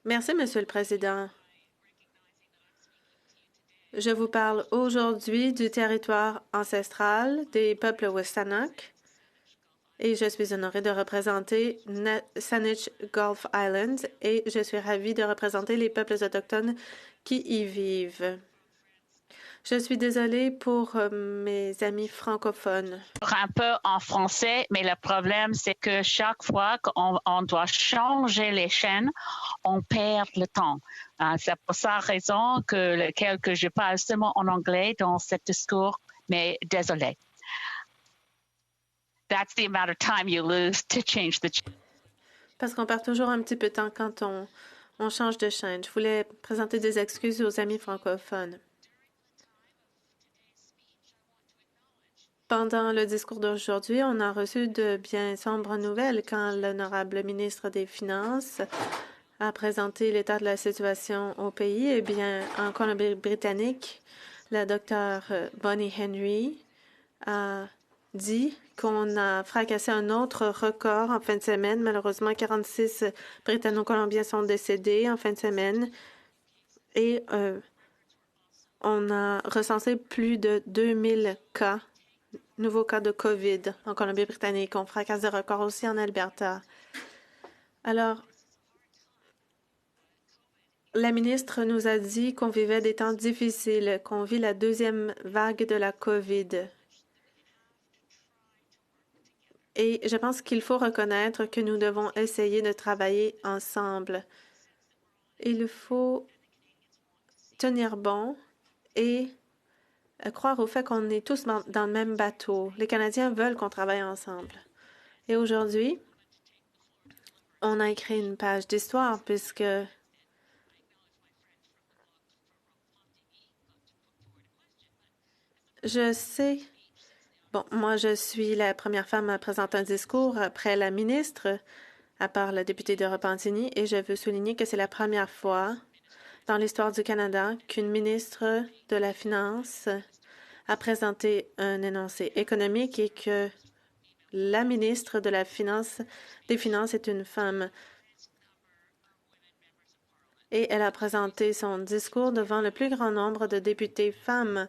Merci, Monsieur le Président. Je vous parle aujourd'hui du territoire ancestral des peuples Wistanak et je suis honorée de représenter Saanich Gulf Islands et je suis ravie de représenter les peuples autochtones qui y vivent. Je suis désolée pour mes amis francophones. Un peu en français, mais le problème, c'est que chaque fois qu'on doit changer les chaînes, on perd le temps. C'est pour ça raison que je parle seulement en anglais dans ce discours, mais désolé. That's the amount of time you lose to change the. Parce qu'on perd toujours un petit peu de temps quand on change de chaîne. Je voulais présenter des excuses aux amis francophones. Pendant le discours d'aujourd'hui, on a reçu de bien sombres nouvelles quand l'honorable ministre des Finances a présenté l'état de la situation au pays. Eh bien, en Colombie-Britannique, la docteure Bonnie Henry a dit qu'on a fracassé un autre record en fin de semaine. Malheureusement, 46 Britanno-Colombiens sont décédés en fin de semaine et on a recensé plus de 2000 nouveaux cas de COVID en Colombie-Britannique. On fracasse des records aussi en Alberta. Alors, la ministre nous a dit qu'on vivait des temps difficiles, qu'on vit la deuxième vague de la COVID. Et je pense qu'il faut reconnaître que nous devons essayer de travailler ensemble. Il faut tenir bon et croire au fait qu'on est tous dans le même bateau. Les Canadiens veulent qu'on travaille ensemble. Et aujourd'hui, on a écrit une page d'histoire puisque je sais. Bon, moi, je suis la première femme à présenter un discours après la ministre, à part la députée de Repentigny, et je veux souligner que c'est la première fois dans l'histoire du Canada qu'une ministre de la Finance a présenté un énoncé économique et que la ministre de la Finance, des Finances est une femme. Et elle a présenté son discours devant le plus grand nombre de députés femmes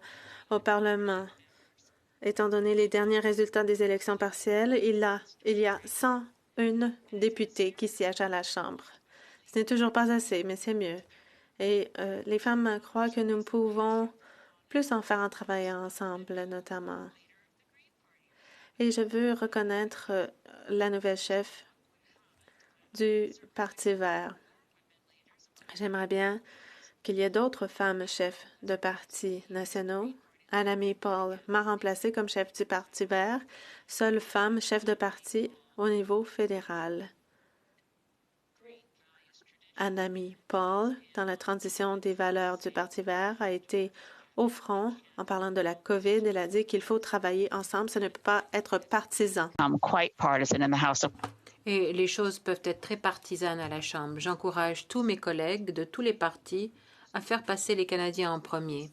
au Parlement. Étant donné les derniers résultats des élections partielles, il y a 101 députés qui siègent à la Chambre. Ce n'est toujours pas assez, mais c'est mieux. Et les femmes croient que nous pouvons plus en faire en travaillant ensemble, notamment. Et je veux reconnaître la nouvelle chef du Parti vert. J'aimerais bien qu'il y ait d'autres femmes chefs de partis nationaux. Anami Paul m'a remplacée comme chef du Parti vert, seule femme chef de parti au niveau fédéral. Anami Paul, dans la transition des valeurs du Parti vert, a été au front en parlant de la COVID. Elle a dit qu'il faut travailler ensemble. Ça ne peut pas être partisan. I'm quite partisan in the House of. Et les choses peuvent être très partisanes à la Chambre. J'encourage tous mes collègues de tous les partis à faire passer les Canadiens en premier.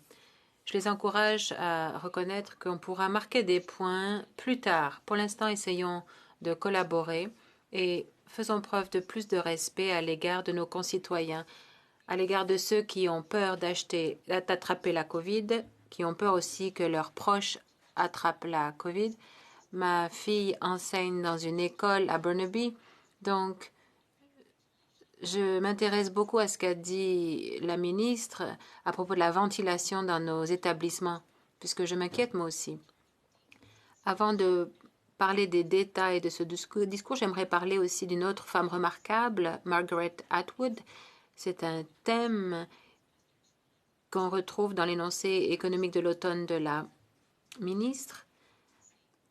Je les encourage à reconnaître qu'on pourra marquer des points plus tard. Pour l'instant, essayons de collaborer et faisons preuve de plus de respect à l'égard de nos concitoyens, à l'égard de ceux qui ont peur d'attraper la COVID, qui ont peur aussi que leurs proches attrapent la COVID. Ma fille enseigne dans une école à Burnaby, donc je m'intéresse beaucoup à ce qu'a dit la ministre à propos de la ventilation dans nos établissements, puisque je m'inquiète moi aussi. Avant de parler des détails de ce discours, j'aimerais parler aussi d'une autre femme remarquable, Margaret Atwood. C'est un thème qu'on retrouve dans l'énoncé économique de l'automne de la ministre.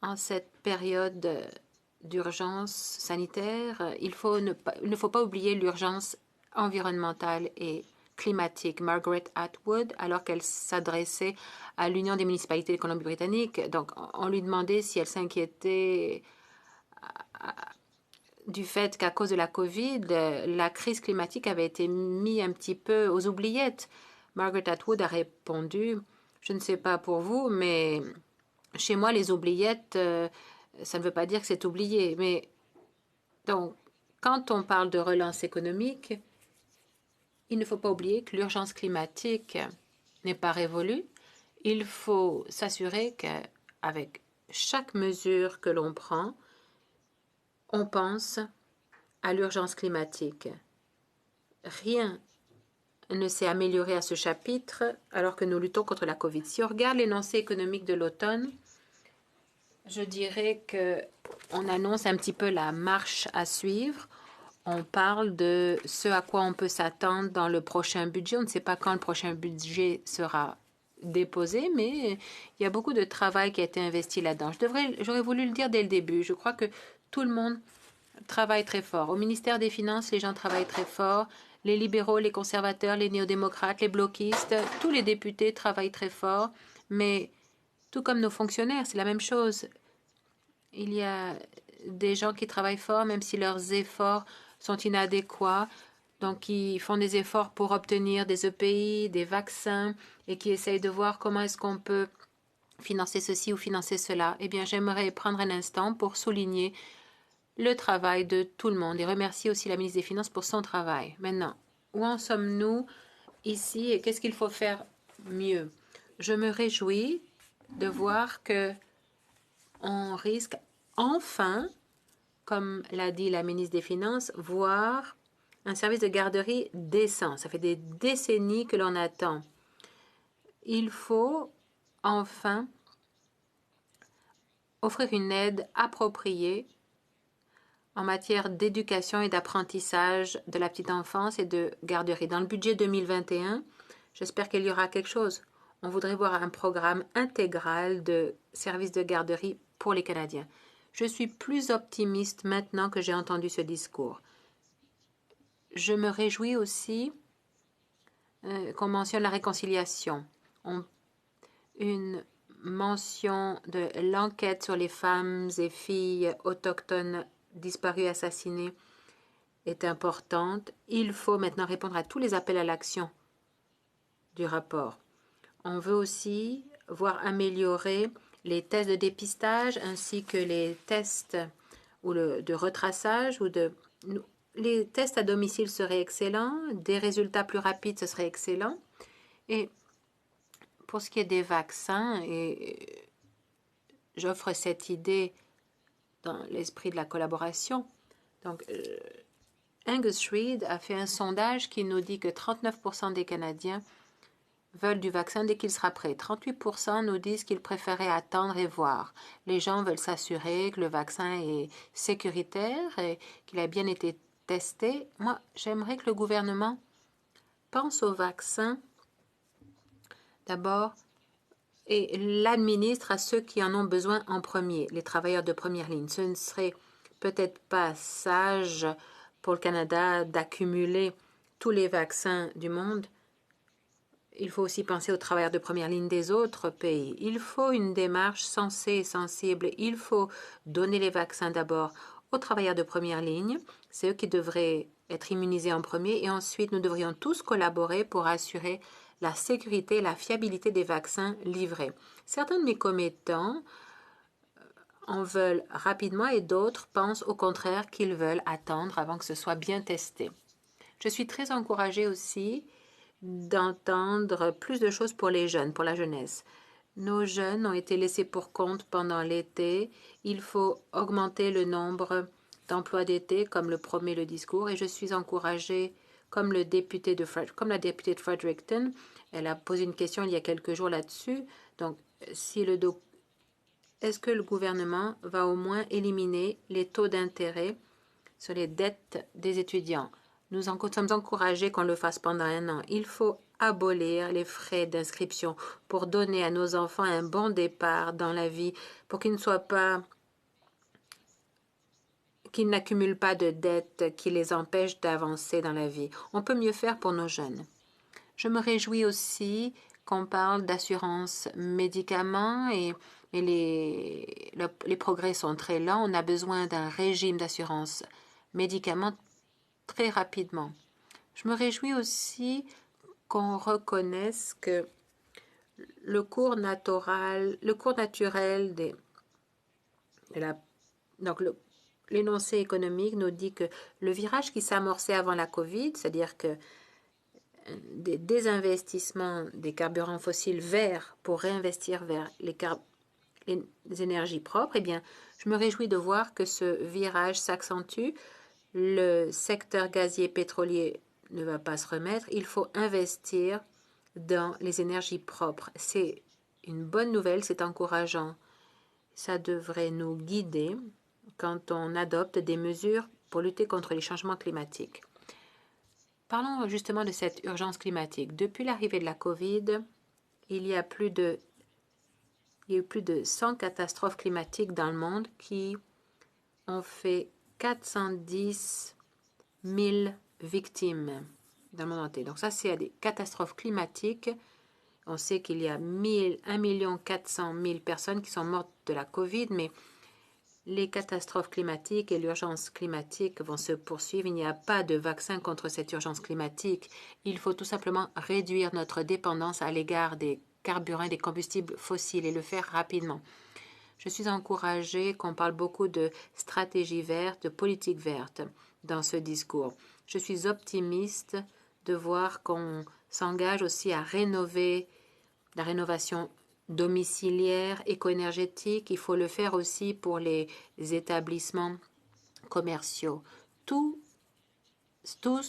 En cette période d'urgence sanitaire, il ne faut pas oublier l'urgence environnementale et climatique. Margaret Atwood, alors qu'elle s'adressait à l'Union des municipalités de Colombie-Britannique, donc on lui demandait si elle s'inquiétait du fait qu'à cause de la COVID, la crise climatique avait été mise un petit peu aux oubliettes. Margaret Atwood a répondu, je ne sais pas pour vous, mais chez moi, les oubliettes, ça ne veut pas dire que c'est oublié. Mais donc, quand on parle de relance économique, Il ne faut pas oublier que l'urgence climatique n'est pas révolue. Il faut s'assurer qu'avec chaque mesure que l'on prend, on pense à l'urgence climatique. Rien ne s'est amélioré à ce chapitre alors que nous luttons contre la COVID. Si on regarde l'énoncé économique de l'automne, je dirais qu'on annonce un petit peu la marche à suivre. On parle de ce à quoi on peut s'attendre dans le prochain budget. On ne sait pas quand le prochain budget sera déposé, mais il y a beaucoup de travail qui a été investi là-dedans. J'aurais voulu le dire dès le début. Je crois que tout le monde travaille très fort. Au ministère des Finances, les gens travaillent très fort. Les libéraux, les conservateurs, les néo-démocrates, les bloquistes, tous les députés travaillent très fort. Mais tout comme nos fonctionnaires, c'est la même chose. Il y a des gens qui travaillent fort, même si leurs efforts sont inadéquats. Donc, ils font des efforts pour obtenir des EPI, des vaccins, et qui essayent de voir comment est-ce qu'on peut financer ceci ou financer cela. Eh bien, j'aimerais prendre un instant pour souligner le travail de tout le monde et remercier aussi la ministre des Finances pour son travail. Maintenant, où en sommes-nous ici et qu'est-ce qu'il faut faire mieux? Je me réjouis de voir que on risque enfin, comme l'a dit la ministre des Finances, voir un service de garderie décent. Ça fait des décennies que l'on attend. Il faut enfin offrir une aide appropriée en matière d'éducation et d'apprentissage de la petite enfance et de garderie. Dans le budget 2021, j'espère qu'il y aura quelque chose. On voudrait voir un programme intégral de services de garderie pour les Canadiens. Je suis plus optimiste maintenant que j'ai entendu ce discours. Je me réjouis aussi qu'on mentionne la réconciliation. Une mention de l'enquête sur les femmes et filles autochtones disparues, assassinées est importante. Il faut maintenant répondre à tous les appels à l'action du rapport. On veut aussi voir améliorer les tests de dépistage ainsi que les tests de retraçage les tests à domicile seraient excellents, des résultats plus rapides, ce serait excellent. Et pour ce qui est des vaccins, et j'offre cette idée dans l'esprit de la collaboration. Donc, Angus Reid a fait un sondage qui nous dit que 39% des Canadiens veulent du vaccin dès qu'il sera prêt. 38% nous disent qu'ils préféraient attendre et voir. Les gens veulent s'assurer que le vaccin est sécuritaire et qu'il a bien été testé. Moi, j'aimerais que le gouvernement pense au vaccin d'abord et l'administre à ceux qui en ont besoin en premier, les travailleurs de première ligne. Ce ne serait peut-être pas sage pour le Canada d'accumuler tous les vaccins du monde. Il faut aussi penser aux travailleurs de première ligne des autres pays. Il faut une démarche sensée et sensible. Il faut donner les vaccins d'abord aux travailleurs de première ligne. C'est eux qui devraient être immunisés en premier. Et ensuite, nous devrions tous collaborer pour assurer la sécurité et la fiabilité des vaccins livrés. Certains de mes commettants en veulent rapidement et d'autres pensent au contraire qu'ils veulent attendre avant que ce soit bien testé. Je suis très encouragée aussi d'entendre plus de choses pour les jeunes, pour la jeunesse. Nos jeunes ont été laissés pour compte pendant l'été. Il faut augmenter le nombre d'emplois d'été, comme le promet le discours, et je suis encouragée, comme la députée de Fredericton, elle a posé une question il y a quelques jours là-dessus. Donc, si est-ce que le gouvernement va au moins éliminer les taux d'intérêt sur les dettes des étudiants? Nous sommes encouragés qu'on le fasse pendant un an. Il faut abolir les frais d'inscription pour donner à nos enfants un bon départ dans la vie, pour qu'ils n'accumulent pas de dettes qui les empêchent d'avancer dans la vie. On peut mieux faire pour nos jeunes. Je me réjouis aussi qu'on parle d'assurance médicaments et les progrès sont très lents. On a besoin d'un régime d'assurance médicaments très rapidement. Je me réjouis aussi qu'on reconnaisse que le cours naturel l'énoncé économique nous dit que le virage qui s'amorçait avant la COVID, c'est-à-dire que des désinvestissements des carburants fossiles verts pour réinvestir vers les énergies propres, eh bien, je me réjouis de voir que ce virage s'accentue. Le secteur gazier pétrolier ne va pas se remettre. Il faut investir dans les énergies propres. C'est une bonne nouvelle, c'est encourageant. Ça devrait nous guider quand on adopte des mesures pour lutter contre les changements climatiques. Parlons justement de cette urgence climatique. Depuis l'arrivée de la COVID, il y a eu plus de 100 catastrophes climatiques dans le monde qui ont fait 410 000 victimes dans le monde entier. Donc ça, c'est des catastrophes climatiques. On sait qu'il y a 1 400 000 personnes qui sont mortes de la COVID, mais les catastrophes climatiques et l'urgence climatique vont se poursuivre. Il n'y a pas de vaccin contre cette urgence climatique. Il faut tout simplement réduire notre dépendance à l'égard des carburants et des combustibles fossiles et le faire rapidement. Je suis encouragée qu'on parle beaucoup de stratégie verte, de politique verte dans ce discours. Je suis optimiste de voir qu'on s'engage aussi à rénover la rénovation domiciliaire, éco-énergétique. Il faut le faire aussi pour les établissements commerciaux. Tous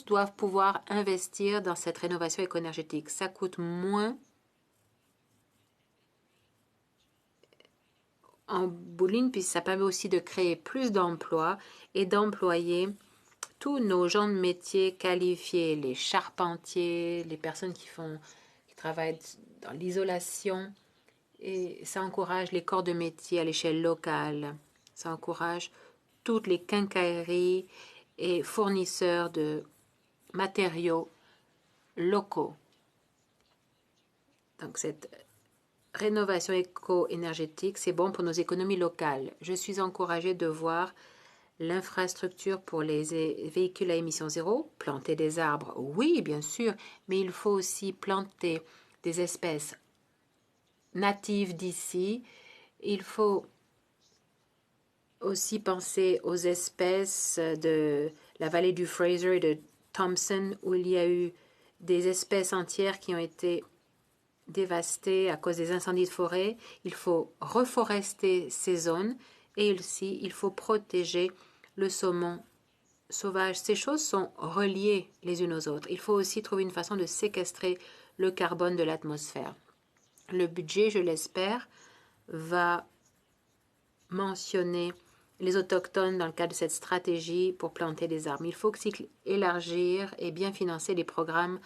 doivent pouvoir investir dans cette rénovation éco-énergétique. Ça coûte moins en bout de ligne, puis ça permet aussi de créer plus d'emplois et d'employer tous nos gens de métier qualifiés, les charpentiers, les personnes qui travaillent dans l'isolation. Et ça encourage les corps de métier à l'échelle locale. Ça encourage toutes les quincailleries et fournisseurs de matériaux locaux. Donc cette rénovation éco-énergétique, c'est bon pour nos économies locales. Je suis encouragée de voir l'infrastructure pour les véhicules à émissions zéro. Planter des arbres, oui, bien sûr, mais il faut aussi planter des espèces natives d'ici. Il faut aussi penser aux espèces de la vallée du Fraser et de Thompson, où il y a eu des espèces entières qui ont été dévastées à cause des incendies de forêt. Il faut reforester ces zones et aussi il faut protéger le saumon sauvage. Ces choses sont reliées les unes aux autres. Il faut aussi trouver une façon de séquestrer le carbone de l'atmosphère. Le budget, je l'espère, va mentionner les autochtones dans le cadre de cette stratégie pour planter des arbres. Il faut aussi élargir et bien financer les programmes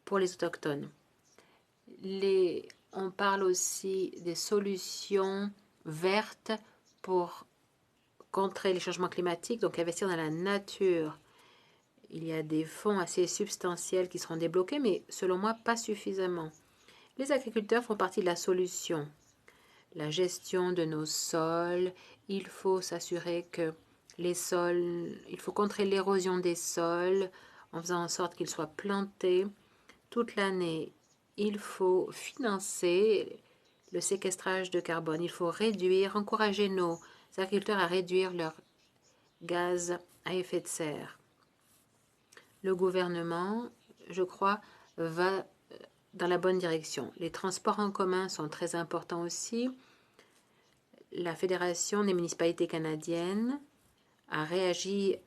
pour les autochtones. On parle aussi des solutions vertes pour contrer les changements climatiques, donc investir dans la nature. Il y a des fonds assez substantiels qui seront débloqués, mais selon moi, pas suffisamment. Les agriculteurs font partie de la solution. La gestion de nos sols, il faut s'assurer que il faut contrer l'érosion des sols en faisant en sorte qu'ils soient plantés toute l'année. Il faut financer le séquestrage de carbone. Il faut encourager nos agriculteurs à réduire leurs gaz à effet de serre. Le gouvernement, je crois, va dans la bonne direction. Les transports en commun sont très importants aussi. La Fédération des municipalités canadiennes a réagi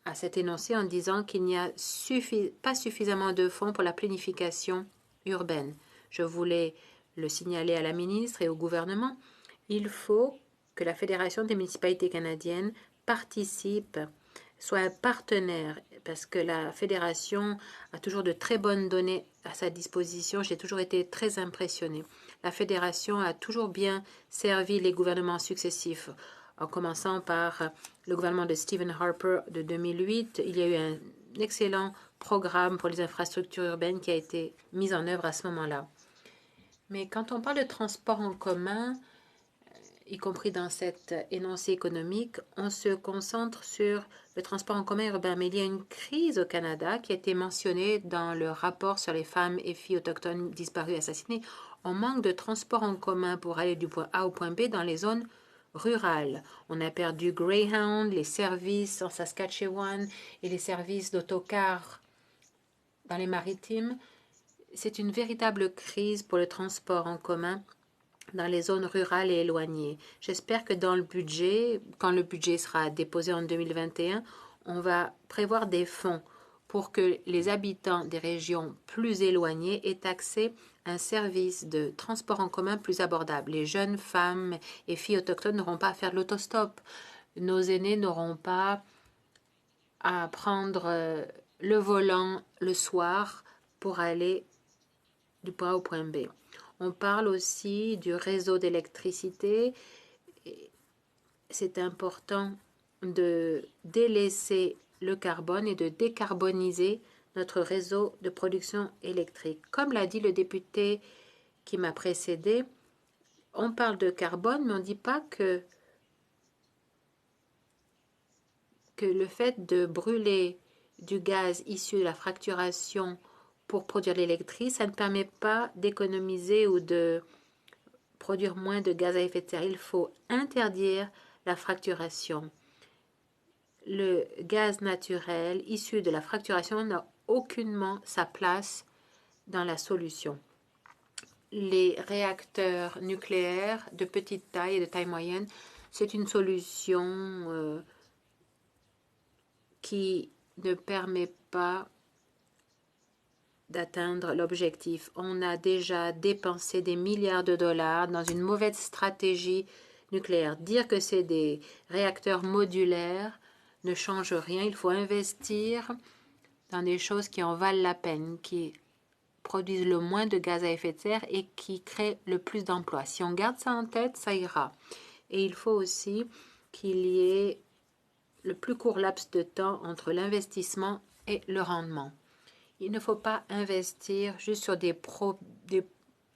à cet énoncé en disant qu'il n'y a pas suffisamment de fonds pour la planification urbaine. Je voulais le signaler à la ministre et au gouvernement. Il faut que la Fédération des municipalités canadiennes participe, soit un partenaire, parce que la Fédération a toujours de très bonnes données à sa disposition. J'ai toujours été très impressionnée. La Fédération a toujours bien servi les gouvernements successifs, en commençant par le gouvernement de Stephen Harper de 2008. Il y a eu un excellent programme pour les infrastructures urbaines qui a été mis en œuvre à ce moment-là. Mais quand on parle de transport en commun, y compris dans cet énoncé économique, on se concentre sur le transport en commun urbain. Mais il y a une crise au Canada qui a été mentionnée dans le rapport sur les femmes et filles autochtones disparues et assassinées. On manque de transport en commun pour aller du point A au point B dans les zones rurales. On a perdu Greyhound, les services en Saskatchewan et les services d'autocars dans les maritimes. C'est une véritable crise pour le transport en commun dans les zones rurales et éloignées. J'espère que dans le budget, quand le budget sera déposé en 2021, on va prévoir des fonds pour que les habitants des régions plus éloignées aient accès à un service de transport en commun plus abordable. Les jeunes femmes et filles autochtones n'auront pas à faire de l'autostop. Nos aînés n'auront pas à prendre le volant le soir pour aller du point A au point B. On parle aussi du réseau d'électricité. C'est important de délaisser le carbone et de décarboniser notre réseau de production électrique. Comme l'a dit le député qui m'a précédé, on parle de carbone, mais on ne dit pas que le fait de brûler du gaz issu de la fracturation pour produire l'électricité, ça ne permet pas d'économiser ou de produire moins de gaz à effet de serre. Il faut interdire la fracturation. Le gaz naturel issu de la fracturation n'a aucunement sa place dans la solution. Les réacteurs nucléaires de petite taille et de taille moyenne, c'est une solution qui ne permet pas d'atteindre l'objectif. On a déjà dépensé des milliards de dollars dans une mauvaise stratégie nucléaire. Dire que c'est des réacteurs modulaires ne change rien. Il faut investir dans des choses qui en valent la peine, qui produisent le moins de gaz à effet de serre et qui créent le plus d'emplois. Si on garde ça en tête, ça ira. Et il faut aussi qu'il y ait le plus court laps de temps entre l'investissement et le rendement. Il ne faut pas investir juste sur des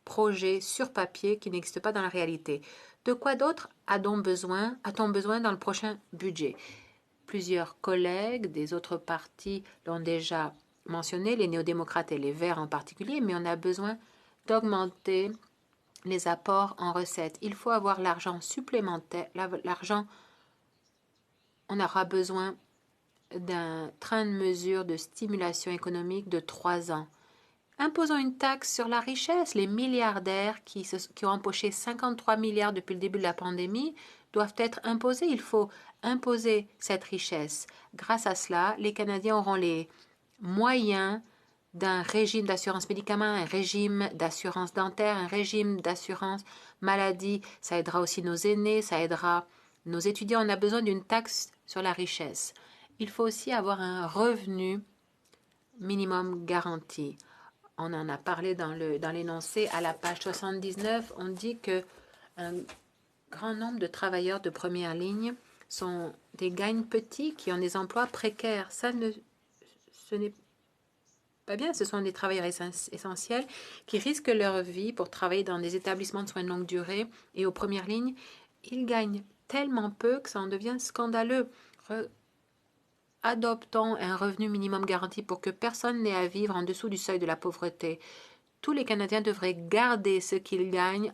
projets sur papier qui n'existent pas dans la réalité. De quoi d'autre a-t-on besoin dans le prochain budget? Plusieurs collègues des autres partis l'ont déjà mentionné, les néo-démocrates et les Verts en particulier, mais on a besoin d'augmenter les apports en recettes. Il faut avoir l'argent supplémentaire, on aura besoin d'un train de mesures de stimulation économique de 3 ans. Imposons une taxe sur la richesse. Les milliardaires qui ont empoché 53 milliards depuis le début de la pandémie doivent être imposés. Il faut imposer cette richesse. Grâce à cela, les Canadiens auront les moyens d'un régime d'assurance médicaments, un régime d'assurance dentaire, un régime d'assurance maladie. Ça aidera aussi nos aînés, ça aidera nos étudiants. On a besoin d'une taxe sur la richesse. Il faut aussi avoir un revenu minimum garanti. On en a parlé dans l'énoncé à la page 79. On dit qu'un grand nombre de travailleurs de première ligne sont des gagne-petits qui ont des emplois précaires. Ce n'est pas bien. Ce sont des travailleurs essentiels qui risquent leur vie pour travailler dans des établissements de soins de longue durée. Et aux premières lignes, ils gagnent tellement peu que ça en devient scandaleux. Adoptons un revenu minimum garanti pour que personne n'ait à vivre en dessous du seuil de la pauvreté. Tous les Canadiens devraient garder ce qu'ils gagnent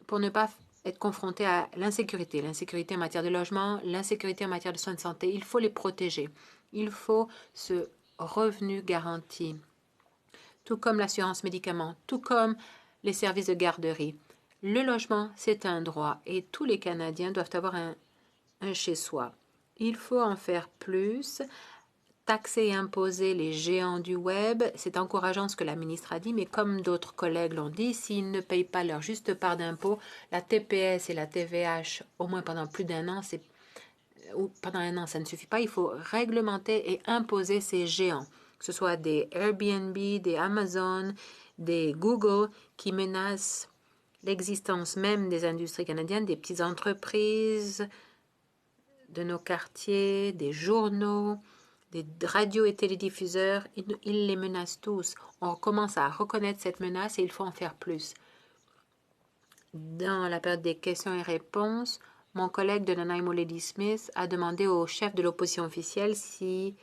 pour ne pas être confrontés à l'insécurité. L'insécurité en matière de logement, l'insécurité en matière de soins de santé. Il faut les protéger. Il faut ce revenu garanti. Tout comme l'assurance médicaments, tout comme les services de garderie. Le logement, c'est un droit et tous les Canadiens doivent avoir un chez-soi. Il faut en faire plus. Taxer et imposer les géants du Web, c'est encourageant ce que la ministre a dit, mais comme d'autres collègues l'ont dit, s'ils ne payent pas leur juste part d'impôt, la TPS et la TVH, au moins pendant plus d'un an, pendant un an, ça ne suffit pas. Il faut réglementer et imposer ces géants, que ce soit des Airbnb, des Amazon, des Google, qui menacent l'existence même des industries canadiennes, des petites entreprises, de nos quartiers, des journaux, des radios et télédiffuseurs. Ils les menacent tous. On commence à reconnaître cette menace et il faut en faire plus. Dans la période des questions et réponses, mon collègue de Nanaimo Lady Smith a demandé au chef de l'opposition officielle si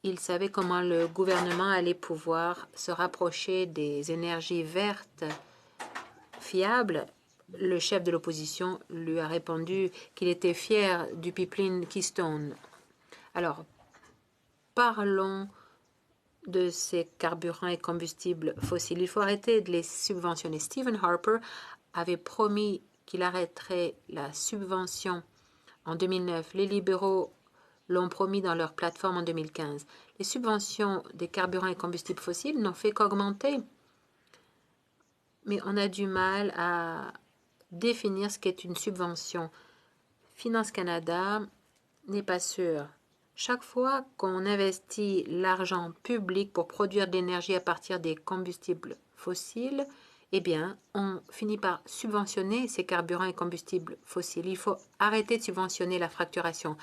il savait comment le gouvernement allait pouvoir se rapprocher des énergies vertes fiables. Le chef de l'opposition lui a répondu qu'il était fier du pipeline Keystone. Alors, parlons de ces carburants et combustibles fossiles. Il faut arrêter de les subventionner. Stephen Harper avait promis qu'il arrêterait la subvention en 2009. Les libéraux l'ont promis dans leur plateforme en 2015. Les subventions des carburants et combustibles fossiles n'ont fait qu'augmenter. Mais on a du mal à définir ce qu'est une subvention. Finance Canada n'est pas sûr. Chaque fois qu'on investit l'argent public pour produire de l'énergie à partir des combustibles fossiles, eh bien, on finit par subventionner ces carburants et combustibles fossiles. Il faut arrêter de subventionner la fracturation,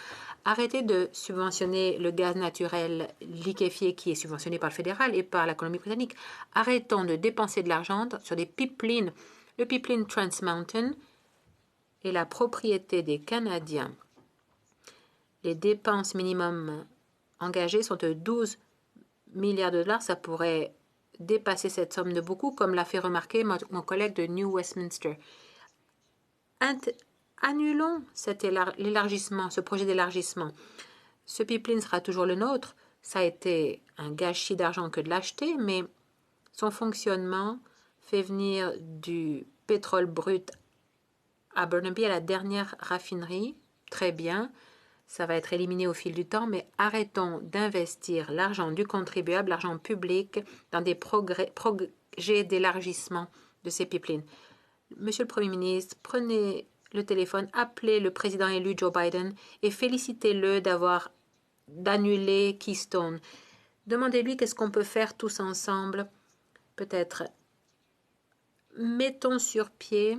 arrêter de subventionner le gaz naturel liquéfié qui est subventionné par le fédéral et par la Colombie-Britannique. Arrêtons de dépenser de l'argent sur des pipelines. Le pipeline Trans Mountain est la propriété des Canadiens. Les dépenses minimum engagées sont de 12 milliards de dollars. Ça pourrait dépasser cette somme de beaucoup, comme l'a fait remarquer mon collègue de New Westminster. Annulons l'élargissement, ce projet d'élargissement. Ce pipeline sera toujours le nôtre. Ça a été un gâchis d'argent que de l'acheter, mais son fonctionnement fait venir du pétrole brut à Burnaby, à la dernière raffinerie. Très bien. Ça va être éliminé au fil du temps, mais arrêtons d'investir l'argent du contribuable, l'argent public, dans des projets d'élargissement de ces pipelines. Monsieur le Premier ministre, prenez le téléphone, appelez le président élu Joe Biden et félicitez-le d'annuler Keystone. Demandez-lui qu'est-ce qu'on peut faire tous ensemble. Peut-être mettons sur pied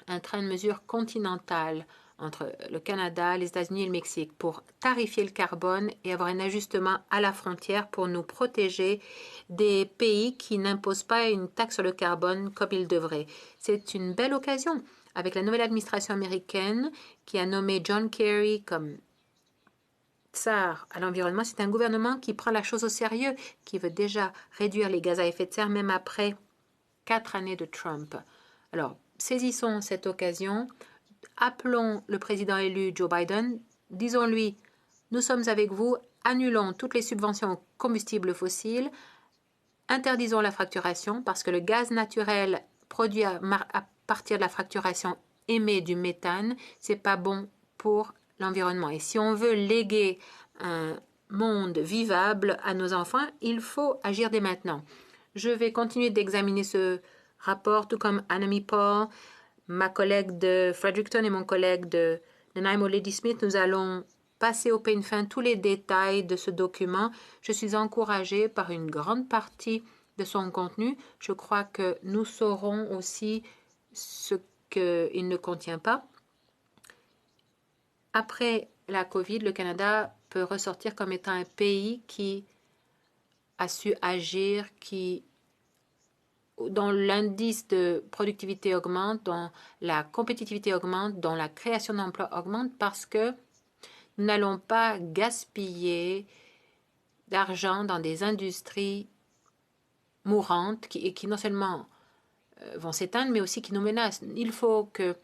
un train de mesure continental entre le Canada, les États-Unis et le Mexique pour tarifier le carbone et avoir un ajustement à la frontière pour nous protéger des pays qui n'imposent pas une taxe sur le carbone comme ils devraient. C'est une belle occasion avec la nouvelle administration américaine qui a nommé John Kerry comme tsar à l'environnement. C'est un gouvernement qui prend la chose au sérieux, qui veut déjà réduire les gaz à effet de serre même après 4 années de Trump. Alors, saisissons cette occasion. Appelons le président élu Joe Biden, disons-lui, nous sommes avec vous, annulons toutes les subventions aux combustibles fossiles, interdisons la fracturation parce que le gaz naturel produit à partir de la fracturation émet du méthane, c'est pas bon pour l'environnement. Et si on veut léguer un monde vivable à nos enfants, il faut agir dès maintenant. Je vais continuer d'examiner ce rapport, tout comme Annamie Paul, ma collègue de Fredericton et mon collègue de Nanaimo Ladysmith. Nous allons passer au peigne fin tous les détails de ce document. Je suis encouragée par une grande partie de son contenu. Je crois que nous saurons aussi ce qu'il ne contient pas. Après la COVID, le Canada peut ressortir comme étant un pays qui a su agir, dont l'indice de productivité augmente, dont la compétitivité augmente, dont la création d'emplois augmente parce que nous n'allons pas gaspiller d'argent dans des industries mourantes qui non seulement vont s'éteindre, mais aussi qui nous menacent. Il faut que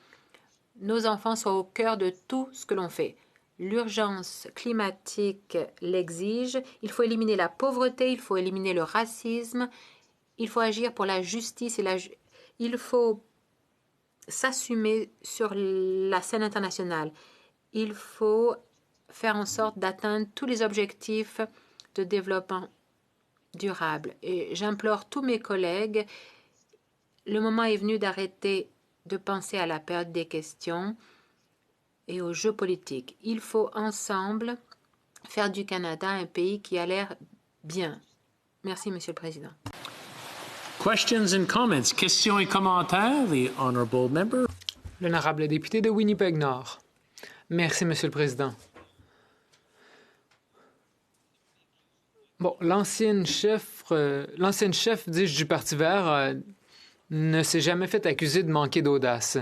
nos enfants soient au cœur de tout ce que l'on fait. L'urgence climatique l'exige. Il faut éliminer la pauvreté, il faut éliminer le racisme. Il faut agir pour la justice il faut s'assumer sur la scène internationale. Il faut faire en sorte d'atteindre tous les objectifs de développement durable. Et j'implore tous mes collègues, le moment est venu d'arrêter de penser à la période des questions et aux jeux politiques. Il faut ensemble faire du Canada un pays qui a l'air bien. Merci, Monsieur le Président. Questions and comments. Questions et commentaires. The honourable member. L'honorable député de Winnipeg-Nord. Merci, Monsieur le Président. Bon, l'ancienne chef, dis-je, du Parti vert ne s'est jamais fait accuser de manquer d'audace.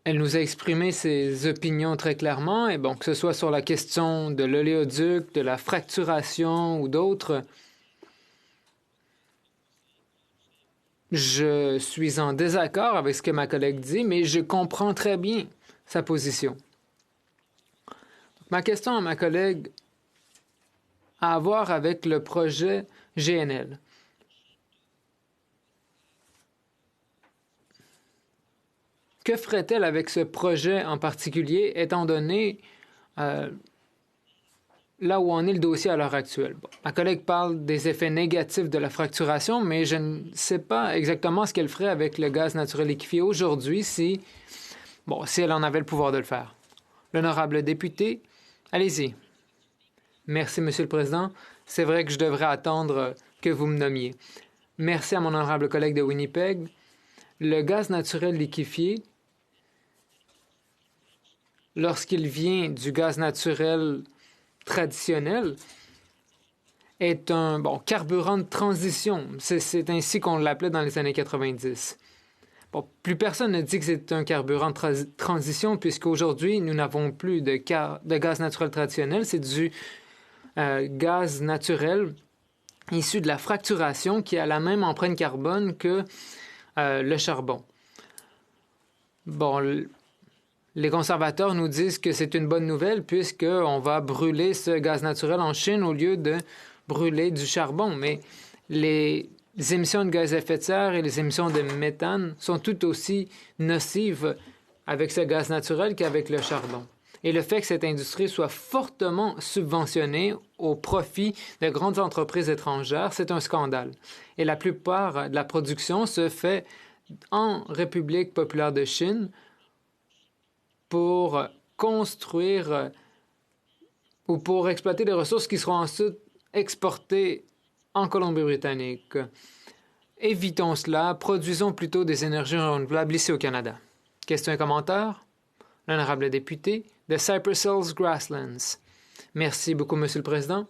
Elle nous a exprimé ses opinions très clairement, et bon, que ce soit sur la question de l'oléoduc, de la fracturation ou d'autres, je suis en désaccord avec ce que ma collègue dit, mais je comprends très bien sa position. Ma question à ma collègue a à voir avec le projet GNL. Que ferait-elle avec ce projet en particulier, étant donné là où en est le dossier à l'heure actuelle? Bon, ma collègue parle des effets négatifs de la fracturation, mais je ne sais pas exactement ce qu'elle ferait avec le gaz naturel liquéfié aujourd'hui si elle en avait le pouvoir de le faire. L'honorable député, allez-y. Merci, Monsieur le Président. C'est vrai que je devrais attendre que vous me nommiez. Merci à mon honorable collègue de Winnipeg. Le gaz naturel liquéfié, lorsqu'il vient du gaz naturel traditionnel, est un carburant de transition. C'est ainsi qu'on l'appelait dans les années 90. Bon, plus personne ne dit que c'est un carburant de transition, puisqu'aujourd'hui, nous n'avons plus de gaz naturel traditionnel. C'est du gaz naturel issu de la fracturation qui a la même empreinte carbone que le charbon. Bon, les conservateurs nous disent que c'est une bonne nouvelle puisqu'on va brûler ce gaz naturel en Chine au lieu de brûler du charbon. Mais les émissions de gaz à effet de serre et les émissions de méthane sont tout aussi nocives avec ce gaz naturel qu'avec le charbon. Et le fait que cette industrie soit fortement subventionnée au profit de grandes entreprises étrangères, c'est un scandale. Et la plupart de la production se fait en République populaire de Chine pour construire ou pour exploiter des ressources qui seront ensuite exportées en Colombie-Britannique. Évitons cela, produisons plutôt des énergies renouvelables ici au Canada. Questions et commentaires? L'honorable député de Cypress Hills Grasslands. Merci beaucoup, Monsieur le Président.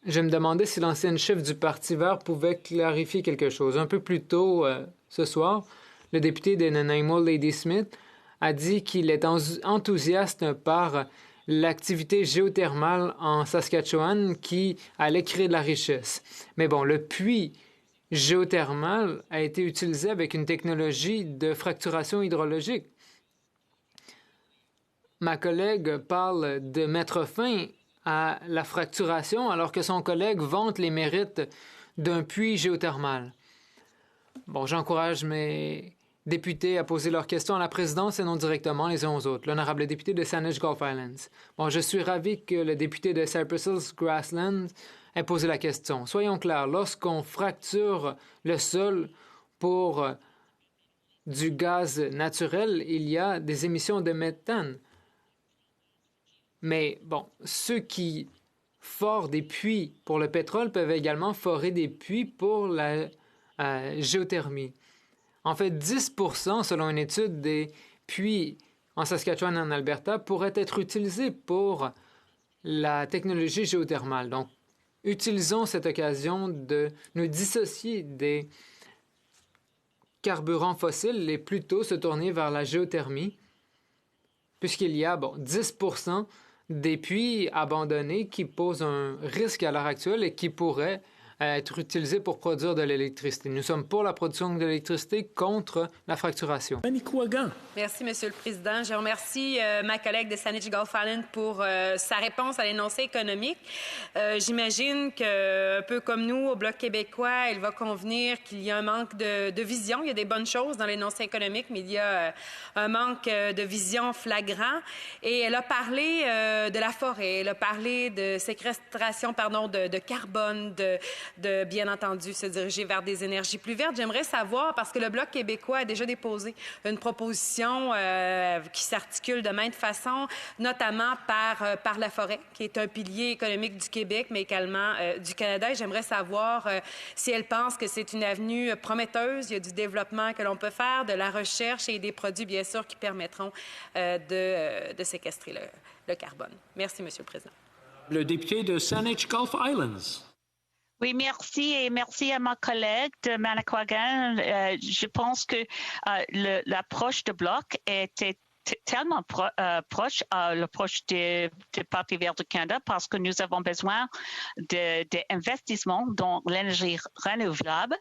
Je me demandais si l'ancienne chef du Parti vert pouvait clarifier quelque chose. Un peu plus tôt ce soir, le député de Nanaimo, Lady Smith, a dit qu'il est enthousiaste par l'activité géothermale en Saskatchewan qui allait créer de la richesse. Mais bon, le puits géothermal a été utilisé avec une technologie de fracturation hydrologique. Ma collègue parle de mettre fin à la fracturation alors que son collègue vante les mérites d'un puits géothermal. Bon, j'encourage mes députés à poser leurs questions à la présidence et non directement les uns aux autres. L'honorable député de Saanich Gulf Islands. Bon, je suis ravi que le député de Cypress Hills Grasslands ait posé la question. Soyons clairs, lorsqu'on fracture le sol pour du gaz naturel, il y a des émissions de méthane. Mais bon, ceux qui forent des puits pour le pétrole peuvent également forer des puits pour la géothermie. En fait, 10%, selon une étude, des puits en Saskatchewan et en Alberta pourraient être utilisés pour la technologie géothermale. Donc, utilisons cette occasion de nous dissocier des carburants fossiles et plutôt se tourner vers la géothermie, puisqu'il y a 10% des puits abandonnés qui posent un risque à l'heure actuelle et qui pourraient être utilisés pour produire de l'électricité. Nous sommes pour la production de l'électricité contre la fracturation. Merci, Monsieur le Président. Je remercie ma collègue de Saanich Gulf Islands pour sa réponse à l'énoncé économique. J'imagine que, un peu comme nous, au Bloc québécois, elle va convenir qu'il y a un manque de vision. Il y a des bonnes choses dans l'énoncé économique, mais il y a un manque de vision flagrant. Et elle a parlé de la forêt, elle a parlé de séquestration, de carbone, de bien entendu se diriger vers des énergies plus vertes. J'aimerais savoir, parce que le Bloc québécois a déjà déposé une proposition qui s'articule de maintes façons, notamment par la forêt, qui est un pilier économique du Québec, mais également du Canada. Et j'aimerais savoir si elle pense que c'est une avenue prometteuse. Il y a du développement que l'on peut faire, de la recherche et des produits, bien sûr, qui permettront de séquestrer le carbone. Merci, Monsieur le Président. Le député de Saanich Gulf Islands. Oui, merci et merci à ma collègue de Manicouagan. Je pense que l'approche de Bloc était tellement proche à l'approche du Parti vert du Canada parce que nous avons besoin d'investissements dans l'énergie renouvelable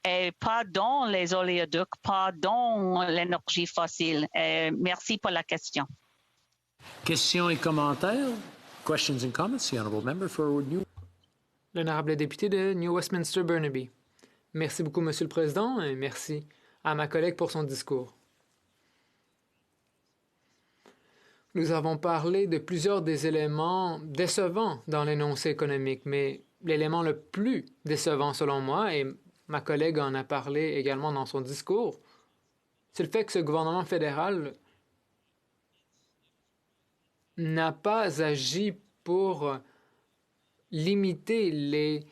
et pas dans les oléoducs, pas dans l'énergie fossile. Merci pour la question. Questions et commentaires? Questions and comments? The honourable member for New. L'honorable député de New Westminster Burnaby. Merci beaucoup, Monsieur le Président, et merci à ma collègue pour son discours. Nous avons parlé de plusieurs des éléments décevants dans l'énoncé économique, mais l'élément le plus décevant selon moi, et ma collègue en a parlé également dans son discours, c'est le fait que ce gouvernement fédéral n'a pas agi pour limiter les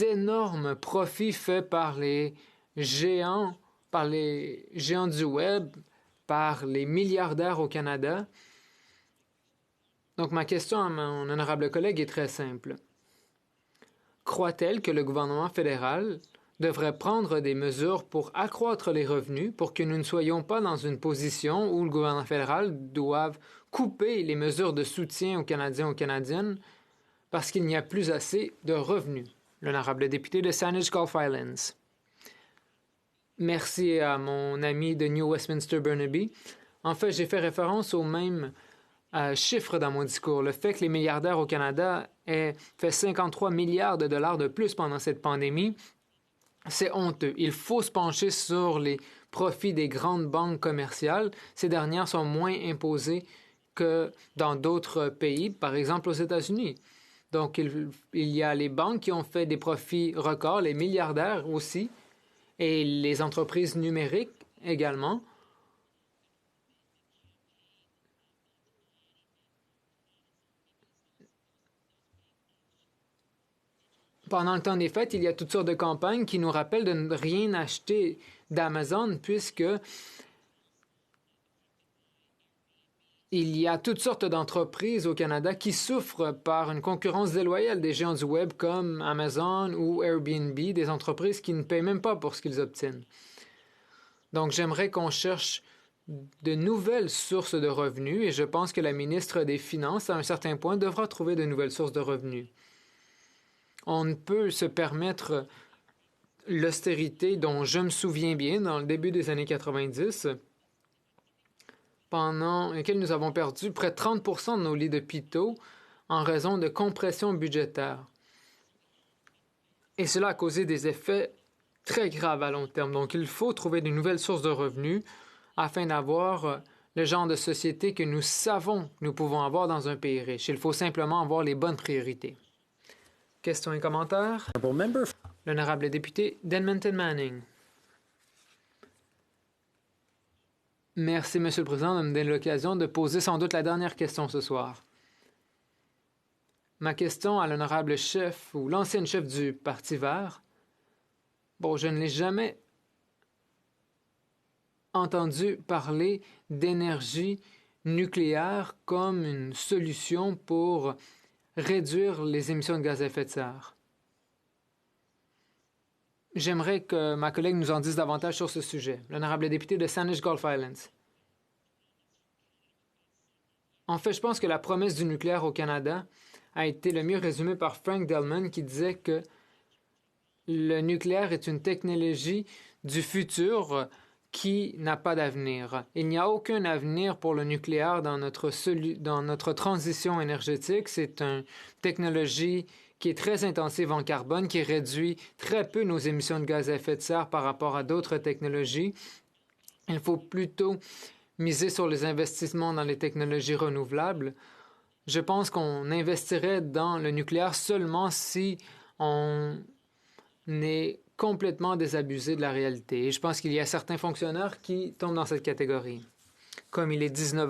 énormes profits faits par les géants du Web, par les milliardaires au Canada. Donc, ma question à mon honorable collègue est très simple. Croit-elle que le gouvernement fédéral devrait prendre des mesures pour accroître les revenus pour que nous ne soyons pas dans une position où le gouvernement fédéral doive couper les mesures de soutien aux Canadiens et aux Canadiennes parce qu'il n'y a plus assez de revenus? L'honorable député de Saanich Gulf Islands. Merci à mon ami de New Westminster Burnaby. En fait, j'ai fait référence au même chiffre dans mon discours. Le fait que les milliardaires au Canada aient fait 53 milliards de dollars de plus pendant cette pandémie, c'est honteux. Il faut se pencher sur les profits des grandes banques commerciales. Ces dernières sont moins imposées que dans d'autres pays, par exemple aux États-Unis. Donc, il y a les banques qui ont fait des profits records, les milliardaires aussi, et les entreprises numériques également. Pendant le temps des fêtes, il y a toutes sortes de campagnes qui nous rappellent de ne rien acheter d'Amazon puisque il y a toutes sortes d'entreprises au Canada qui souffrent par une concurrence déloyale des géants du Web comme Amazon ou Airbnb, des entreprises qui ne paient même pas pour ce qu'ils obtiennent. Donc, j'aimerais qu'on cherche de nouvelles sources de revenus et je pense que la ministre des Finances, à un certain point, devra trouver de nouvelles sources de revenus. On ne peut se permettre l'austérité dont je me souviens bien dans le début des années 90, pendant lesquelles nous avons perdu près de 30 % de nos lits d'hôpitaux en raison de compression budgétaire. Et cela a causé des effets très graves à long terme. Donc, il faut trouver de nouvelles sources de revenus afin d'avoir le genre de société que nous savons que nous pouvons avoir dans un pays riche. Il faut simplement avoir les bonnes priorités. Questions et commentaires? L'honorable député d'Edmonton Manning. Merci, Monsieur le Président, de me donner l'occasion de poser sans doute la dernière question ce soir. Ma question à l'honorable chef ou l'ancienne chef du Parti vert. Bon, je ne l'ai jamais entendu parler d'énergie nucléaire comme une solution pour réduire les émissions de gaz à effet de serre. J'aimerais que ma collègue nous en dise davantage sur ce sujet. L'honorable député de Saanich Gulf Islands. En fait, je pense que la promesse du nucléaire au Canada a été le mieux résumée par Frank Delman qui disait que le nucléaire est une technologie du futur qui n'a pas d'avenir. Il n'y a aucun avenir pour le nucléaire dans notre transition énergétique. C'est une technologie qui est très intensive en carbone, qui réduit très peu nos émissions de gaz à effet de serre par rapport à d'autres technologies. Il faut plutôt miser sur les investissements dans les technologies renouvelables. Je pense qu'on investirait dans le nucléaire seulement si on est complètement désabusé de la réalité. Et je pense qu'il y a certains fonctionnaires qui tombent dans cette catégorie. Comme il est 19h,